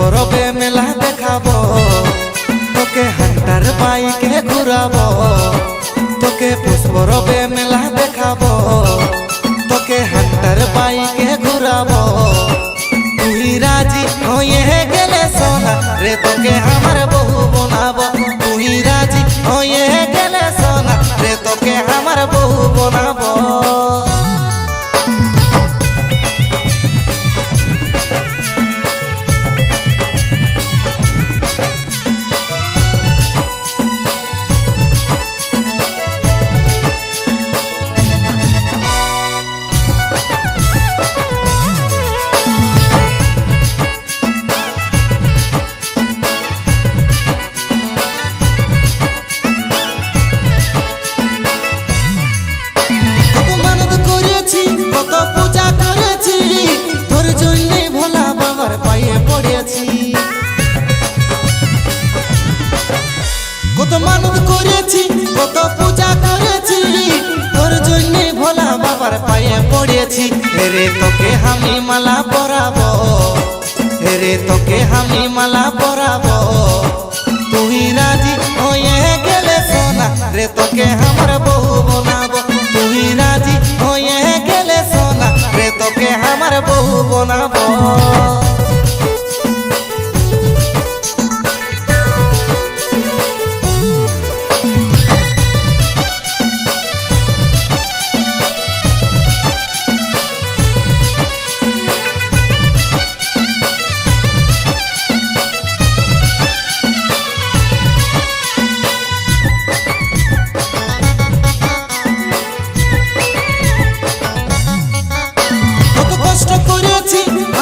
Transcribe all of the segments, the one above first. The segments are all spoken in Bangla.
পুষ্পরবে মেলা দেখাবো, তোকে হান্টার বাইকে ঘুরাবো। তোকে পুষ্পরবে মেলা দেখাবো, তোকে হান্টার বাইকে ঘুরাবো। তুই রাজি হয়ে গেলে সোনা রে তোকে আমার বহু বানাবো। তুই রাজি হয়ে গেলে সোনা রে তোকে আমার বহু বানাবো। কত পূজা করেছি তোর জন্য ভোলা বাবার পায়ে পড়েছি। কত মানত করেছি কত পূজা করেছি তোর জন্য ভোলা বাবার পায়ে পড়েছি। রে তোকে আমি মালা পরাবো, রে তোকে আমি মালা পরাবো। তুই রাজি হয়ে গেলে সোনা রে তোকে আমার বহু বানাবো। তুই রাজি হয়ে গেলে সোনা রে তোকে আমার বহু বানাবো।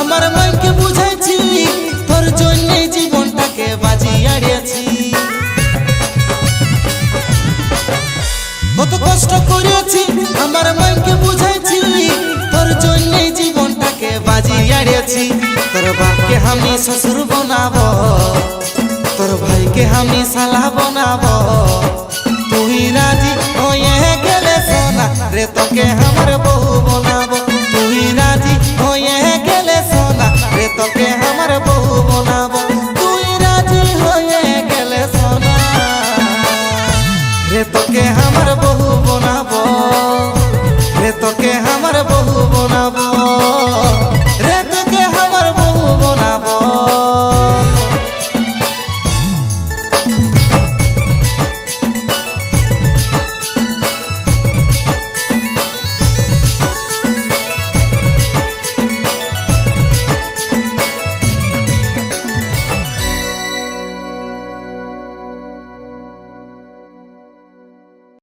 আমার মনকে বুঝাইছি তোর জন্য জীবনটাকে বাজিয়াড়িয়েছি। কত কষ্ট করেছি আমার মনকে বুঝাইছি তোর জন্য জীবনটাকে বাজিয়াড়িয়েছি। তোর বাপকে আমি শ্বশুর বানাবো, তোর ভাইকে আমি শালা বানাবো। তুই রাজি হয়ে গেলে সোনা রে তোকে আমার